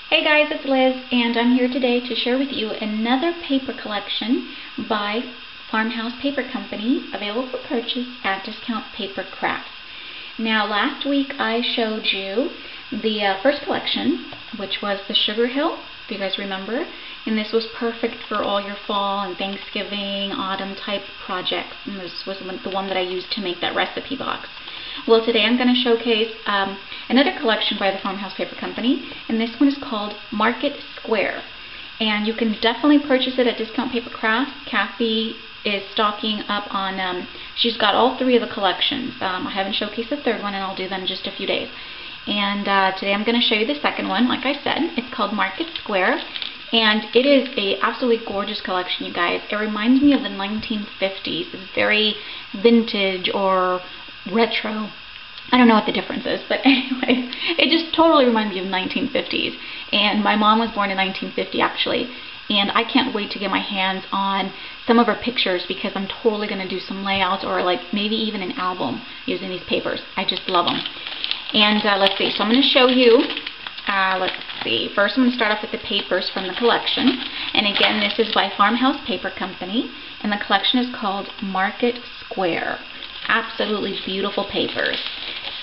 Hey guys, it's Liz, and I'm here today to share with you another paper collection by Farmhouse Paper Company, available for purchase at Discount Paper Crafts. Now, last week I showed you the first collection, which was the Sugar Hill, if you guys remember, and this was perfect for all your fall and Thanksgiving, autumn type projects, and this was the one that I used to make that recipe box. Well, today I'm going to showcase another collection by the Farmhouse Paper Company, and this one is called Market Square. And you can definitely purchase it at Discount Paper Crafts. Kathy is stocking up on, she's got all three of the collections. I haven't showcased the third one, and I'll do that in just a few days. And today I'm going to show you the second one. Like I said, it's called Market Square. And it is a absolutely gorgeous collection, you guys. It reminds me of the 1950s. It's very vintage or retro. I don't know what the difference is, but anyway, it just totally reminds me of the 1950s. And my mom was born in 1950 actually, and I can't wait to get my hands on some of her pictures because I'm totally going to do some layouts or like maybe even an album using these papers. I just love them. And let's see, so I'm going to show you, let's see, first I'm going to start off with the papers from the collection. And again, this is by Farmhouse Paper Company, and the collection is called Market Square. Absolutely beautiful papers.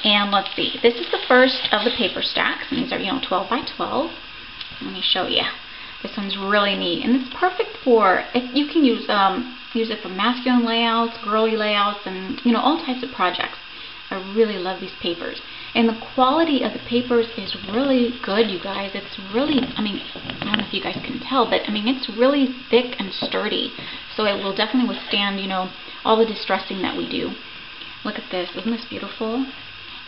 And let's see, this is the first of the paper stacks, and these are 12 by 12. Let me show you. This one's really neat, and it's perfect for, you can use it for masculine layouts, girly layouts, and all types of projects. I really love these papers, and the quality of the papers is really good, you guys. It's really, I don't know if you guys can tell, but it's really thick and sturdy, so it will definitely withstand all the distressing that we do. Look at this, isn't this beautiful?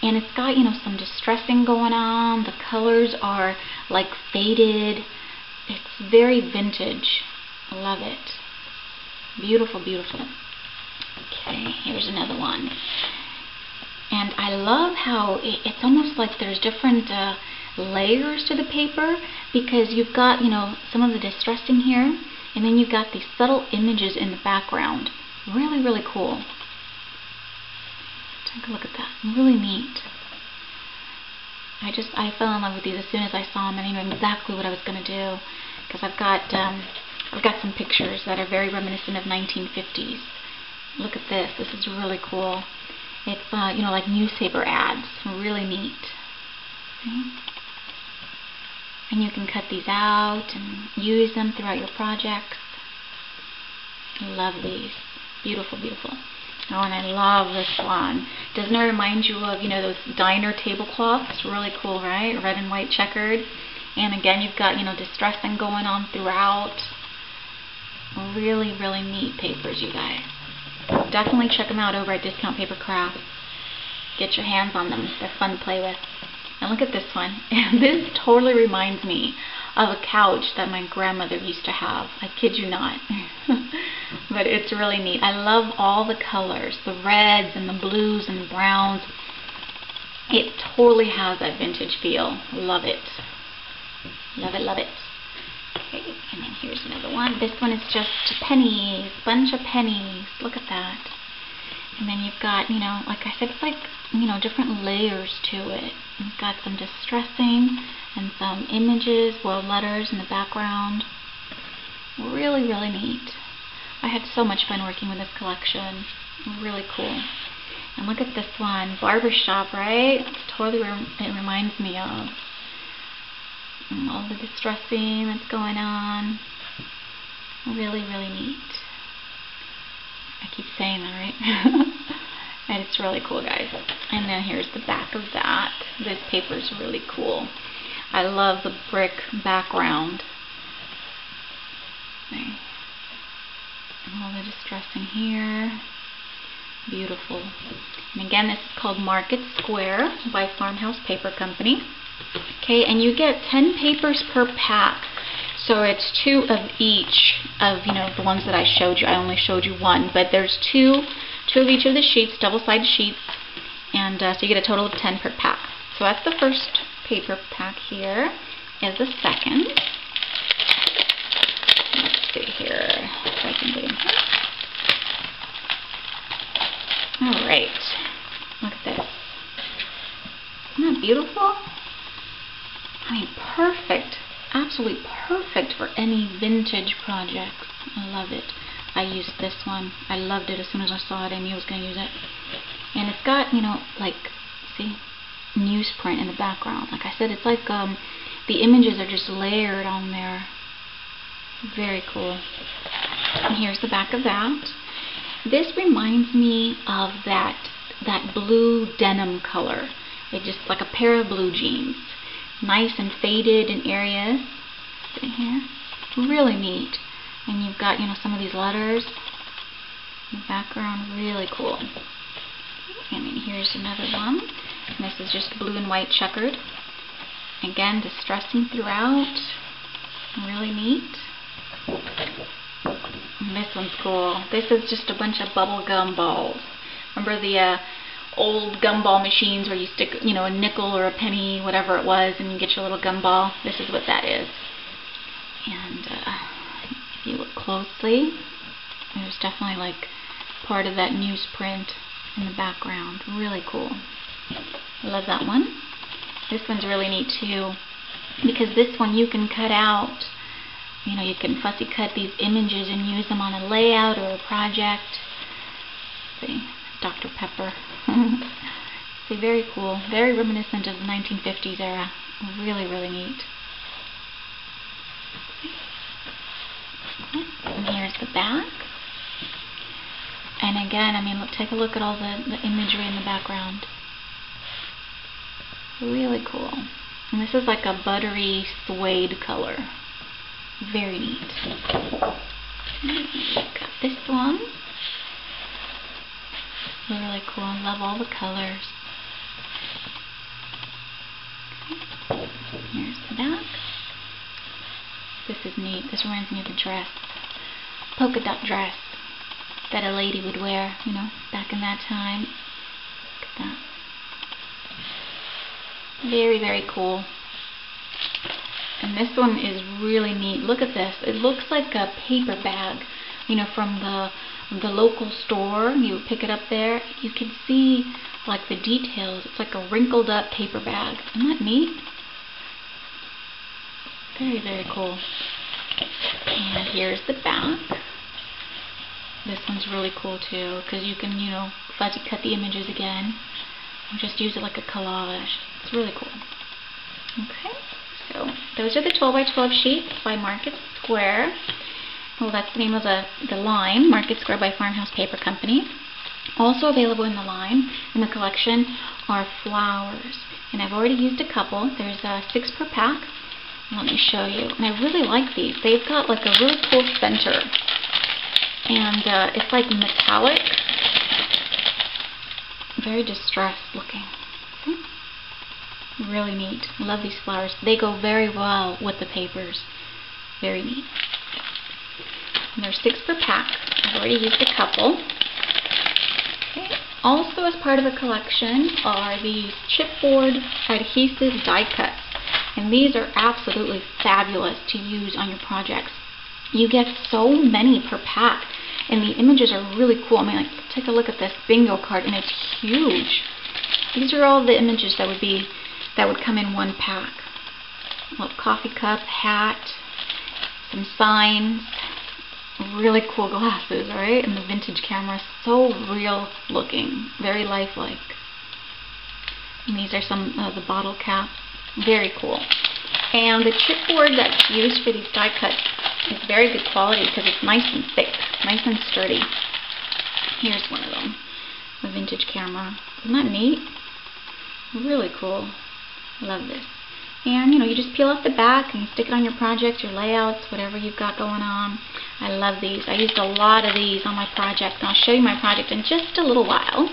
And it's got some distressing going on. The colors are like faded. It's very vintage. I love it. Beautiful, beautiful. Okay, here's another one. And I love how it's almost like there's different layers to the paper, because you've got some of the distressing here, and then you've got these subtle images in the background. Really, really cool. Take a look at that. Really neat. I fell in love with these as soon as I saw them, and I knew exactly what I was going to do, because I've got some pictures that are very reminiscent of 1950s. Look at this. This is really cool. It's like newspaper ads. Really neat. See? And you can cut these out and use them throughout your projects. Love these. Beautiful, beautiful. Oh, and I love this one. Doesn't it remind you of, those diner tablecloths? Really cool, right? Red and white checkered. And again, you've got, distressing going on throughout. Really, really neat papers, you guys. Definitely check them out over at Discount Paper Crafts. Get your hands on them. They're fun to play with. And look at this one. This totally reminds me of a couch that my grandmother used to have. I kid you not. But it's really neat. I love all the colors, the reds and the blues and the browns. It totally has that vintage feel. Love it. Love it, love it. Okay, and then here's another one. This one is just pennies, bunch of pennies. Look at that. And then you've got, like I said, it's like, different layers to it. You've got some distressing and some images, well, letters in the background. Really, really neat. I had so much fun working with this collection. Really cool. And look at this one, barbershop, right? It's totally it reminds me of. And all the distressing that's going on. Really, really neat. I keep saying that, right? And it's really cool, guys. And then here's the back of that. This paper is really cool. I love the brick background. Okay. And all the distressing here. Beautiful. And again, this is called Market Square by Farmhouse Paper Company. Okay, and you get 10 papers per pack. So it's 2 of each of, the ones that I showed you. I only showed you one, but there's 2 of each of the sheets, double-sided sheets, and so you get a total of 10 per pack. So that's the first paper pack here. Is the second. Let's see here if I can get in here. Alright, look at this. Isn't that beautiful? Perfect absolutely perfect for any vintage projects. I love it. I used this one. I loved it as soon as I saw it. I knew I was going to use it. And it's got, you know, like, see, newsprint in the background. Like I said, it's like the images are just layered on there. Very cool. And here's the back of that. This reminds me of that blue denim color. It's just like a pair of blue jeans. Nice and faded in areas. See here? Really neat. And you've got, you know, some of these letters in the background. Really cool. And then here's another one. And this is just blue and white checkered. Again, distressing throughout. Really neat. And this one's cool. This is just a bunch of bubble gum balls. Remember the old gumball machines where you stick, you know, a nickel or a penny, whatever it was, and you get your little gumball? This is what that is. And if you look closely, there's definitely like part of that newsprint in the background. Really cool. I love that one. This one's really neat too, because this one you can cut out, you know, you can fussy cut these images and use them on a layout or a project. See, Dr. Pepper. See, very cool. Very reminiscent of the 1950s era. Really, really neat. And here's the back. And again, I mean, look, take a look at all the imagery in the background. Really cool. And this is like a buttery suede color. Very neat. Got this one. Really cool. I love all the colors. Okay. Here's the back. This is neat. This reminds me of a dress. Polka dot dress that a lady would wear, you know, back in that time. Look at that. Very, very cool. And this one is really neat. Look at this. It looks like a paper bag, you know, from the local store. You pick it up there. You can see like the details. It's like a wrinkled up paper bag. Isn't that neat? Very, very cool. And here's the back. This one's really cool too, because you can, you know, fuzzy cut the images again. And just use it like a collage. It's really cool. Okay, so those are the 12 by 12 sheets by Market Square. Well, that's the name of the line, Market Square by Farmhouse Paper Company. Also available in the line, in the collection, are flowers. And I've already used a couple. There's 6 per pack. Let me show you. And I really like these. They've got like a really cool center. And it's like metallic. Very distressed looking. See? Really neat. Love these flowers. They go very well with the papers. Very neat. And there's 6 per pack. I've already used a couple. Okay. Also, as part of the collection are these chipboard adhesive die cuts. And these are absolutely fabulous to use on your projects. You get so many per pack. And the images are really cool. I mean, like, take a look at this bingo card, and it's huge. These are all the images that would come in one pack. A little coffee cup, hat, some signs, really cool glasses, right? And the vintage camera, so real looking, very lifelike. And these are some of the bottle caps, very cool. And the chipboard that's used for these die cuts is very good quality because it's nice and thick, nice and sturdy. Here's one of them, a vintage camera. Isn't that neat? Really cool. Love this. And, you know, you just peel off the back and you stick it on your project, your layouts, whatever you've got going on. I love these. I used a lot of these on my project, and I'll show you my project in just a little while.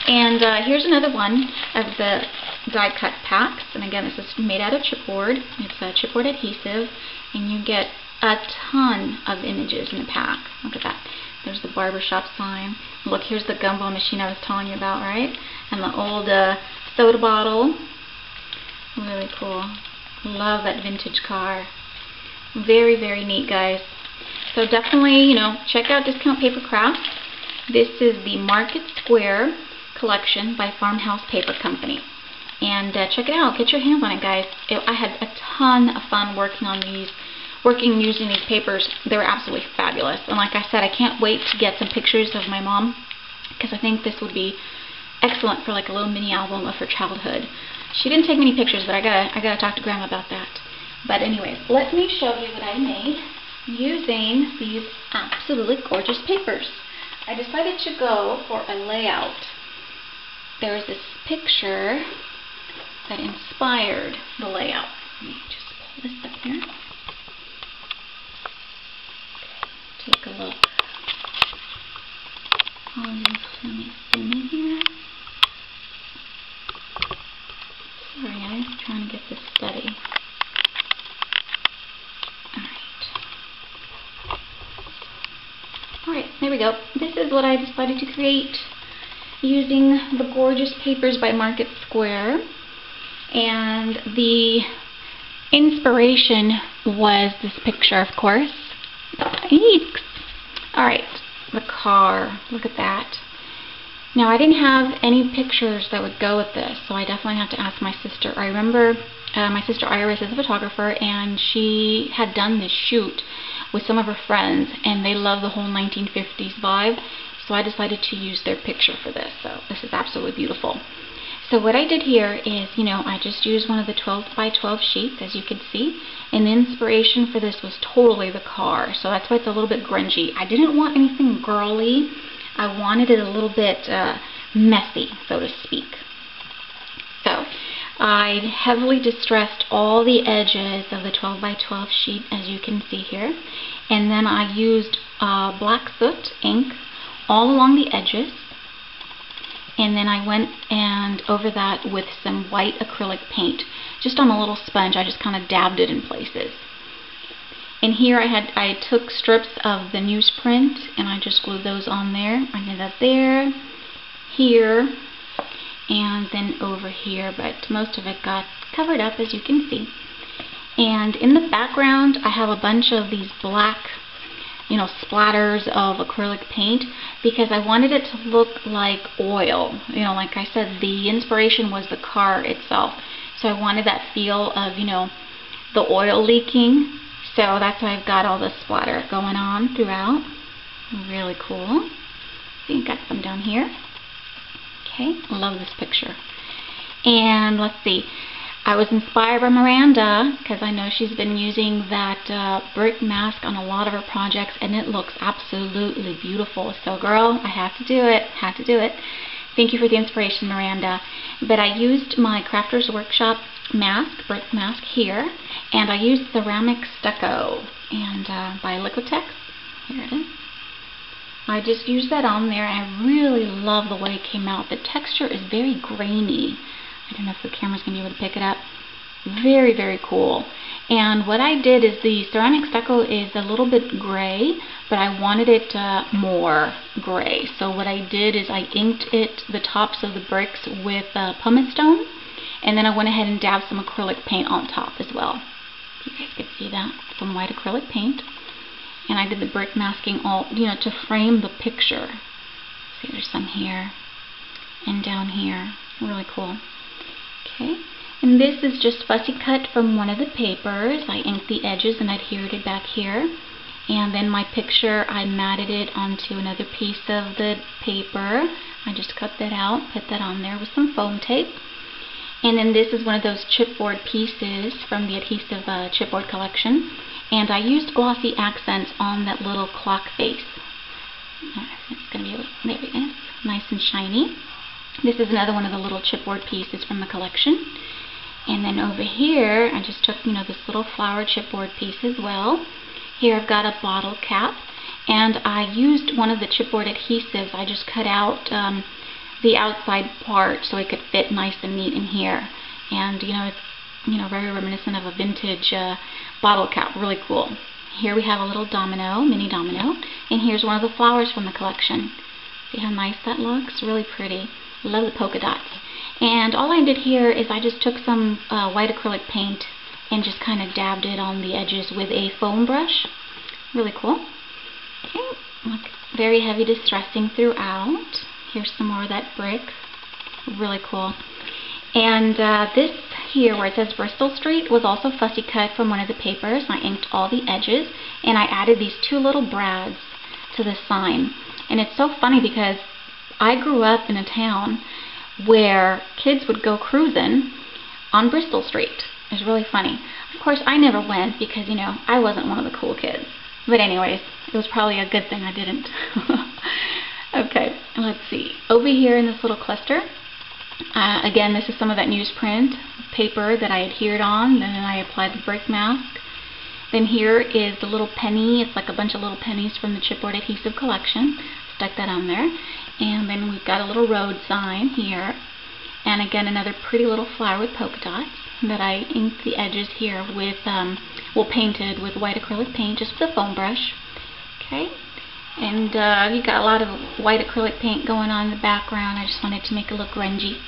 And here's another one of the die cut packs. And again, this is made out of chipboard. It's a chipboard adhesive, and you get a ton of images in the pack. Look at that. There's the barbershop sign. Look, here's the gumball machine I was telling you about, right? And the old soda bottle. Really cool. Love that vintage car. Very, very neat, guys. So definitely, you know, check out Discount Paper Crafts. This is the Market Square collection by Farmhouse Paper Company. And check it out. Get your hands on it, guys. I had a ton of fun working on these, using these papers. They were absolutely fabulous. And like I said, I can't wait to get some pictures of my mom, because I think this would be excellent for like a little mini album of her childhood. She didn't take many pictures, but I gotta talk to Grandma about that. But anyways, let me show you what I made using these absolutely gorgeous papers. I decided to go for a layout. There's this picture that inspired the layout. Let me just pull this up here. Okay, take a look. Let me zoom in here. Sorry guys, trying to get this steady. Alright, there we go. This is what I decided to create using the gorgeous papers by Market Square. And the inspiration was this picture, of course. Yikes! Alright, the car. Look at that. Now, I didn't have any pictures that would go with this, so I definitely have to ask my sister. I remember my sister Iris is a photographer, and she had done this shoot with some of her friends, and they love the whole 1950s vibe, so I decided to use their picture for this. So this is absolutely beautiful. So what I did here is, I just used one of the 12 by 12 sheets, as you can see, and the inspiration for this was totally the car, so that's why it's a little bit grungy. I didn't want anything girly. I wanted it a little bit messy, so to speak. So I heavily distressed all the edges of the 12 by 12 sheet, as you can see here, and then I used black soot ink all along the edges, and then I went and over that with some white acrylic paint, just on a little sponge. I just kind of dabbed it in places. And here I took strips of the newsprint and I just glued those on there. I did that there, here, and then over here, but most of it got covered up, as you can see. And in the background I have a bunch of these black, splatters of acrylic paint, because I wanted it to look like oil. Like I said, the inspiration was the car itself, so I wanted that feel of, the oil leaking. So that's why I've got all the splatter going on throughout. Really cool. See, got some down here. Okay, love this picture. And let's see, I was inspired by Miranda, because I know she's been using that brick mask on a lot of her projects, and it looks absolutely beautiful. So girl, I have to do it. Thank you for the inspiration, Miranda. But I used my Crafters Workshop mask, brick mask here, and I used ceramic stucco and by Liquitex. Here it is. I just used that on there, and I really love the way it came out. The texture is very grainy. I don't know if the camera's going to be able to pick it up. Very, very cool. And what I did is the ceramic stucco is a little bit gray, but I wanted it more gray. So what I did is I inked the tops of the bricks with pumice stone, and then I went ahead and dabbed some acrylic paint on top as well. You guys can see that, some white acrylic paint. And I did the brick masking all, to frame the picture. See, there's some here and down here. Really cool. Okay, and this is just fussy cut from one of the papers. I inked the edges and adhered it back here. And then my picture, I matted it onto another piece of the paper. I just cut that out, put that on there with some foam tape. And then this is one of those chipboard pieces from the Adhesive Chipboard collection. And I used glossy accents on that little clock face. It's going to be, there it is, nice and shiny. This is another one of the little chipboard pieces from the collection. And then over here, I just took, this little flower chipboard piece as well. Here I've got a bottle cap. And I used one of the chipboard adhesives. I just cut out the outside part so it could fit nice and neat in here. And, it's very reminiscent of a vintage bottle cap. Really cool. Here we have a little domino, mini domino, and here's one of the flowers from the collection. See how nice that looks? Really pretty. Love the polka dots. And all I did here is I just took some white acrylic paint and just kind of dabbed it on the edges with a foam brush. Really cool. Okay, look, very heavy distressing throughout. Here's some more of that brick. Really cool. And this here where it says Bristol Street was also fussy cut from one of the papers. I inked all the edges and I added these two little brads to the sign. And it's so funny because I grew up in a town where kids would go cruising on Bristol Street. It was really funny. Of course, I never went because, you know, I wasn't one of the cool kids. But anyways, it was probably a good thing I didn't. Okay, let's see. Over here in this little cluster, again, this is some of that newsprint paper that I adhered on. Then I applied the brick mask. Then here is the little penny. It's like a bunch of little pennies from the chipboard adhesive collection. Stuck that on there. And then we've got a little road sign here. And again, another pretty little flower with polka dots that I inked the edges here with, painted with white acrylic paint, just with a foam brush. Okay. And you got a lot of white acrylic paint going on in the background. I just wanted to make it look grungy.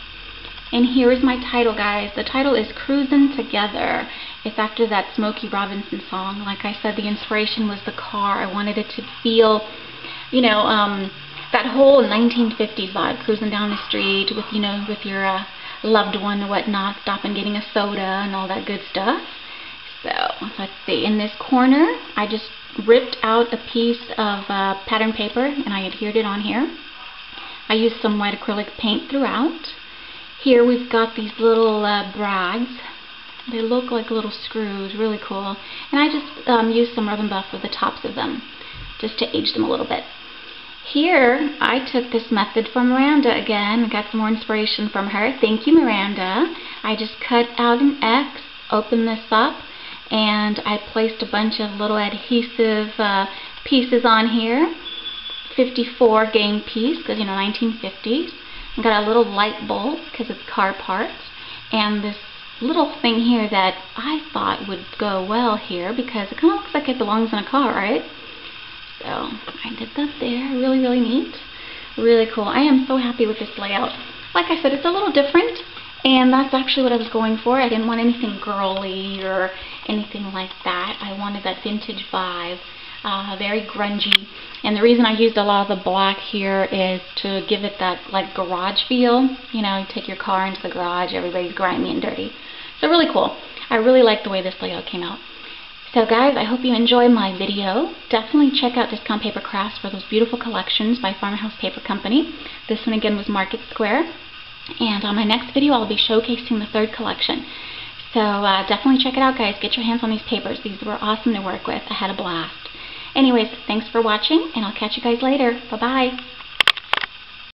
And here is my title, guys. The title is Cruisin' Together. It's after that Smokey Robinson song. Like I said, the inspiration was the car. I wanted it to feel, you know, that whole 1950s vibe, cruising down the street with, you know, with your loved one or whatnot, stopping getting a soda and all that good stuff. So, let's see. In this corner, I just ripped out a piece of pattern paper and I adhered it on here. I used some white acrylic paint throughout. Here we've got these little brads. They look like little screws, really cool. And I just used some Rub 'n Buff with the tops of them, just to age them a little bit. Here, I took this method from Miranda again. I got some more inspiration from her. Thank you, Miranda. I just cut out an X, opened this up, and I placed a bunch of little adhesive pieces on here. 54 game piece, because, you know, 1950s. I got a little light bulb, because it's car parts. And this little thing here that I thought would go well here, because it kind of looks like it belongs in a car, right? So, I did that there. Really, really neat. Really cool. I am so happy with this layout. Like I said, it's a little different, and that's actually what I was going for. I didn't want anything girly or anything like that. I wanted that vintage vibe, very grungy. And the reason I used a lot of the black here is to give it that, like, garage feel. You know, you take your car into the garage, everybody's grimy and dirty. So, really cool. I really like the way this layout came out. So guys, I hope you enjoyed my video. Definitely check out Discount Paper Crafts for those beautiful collections by Farmhouse Paper Company. This one again was Market Square. And on my next video, I'll be showcasing the third collection. So definitely check it out, guys. Get your hands on these papers. These were awesome to work with. I had a blast. Anyways, thanks for watching, and I'll catch you guys later. Bye-bye.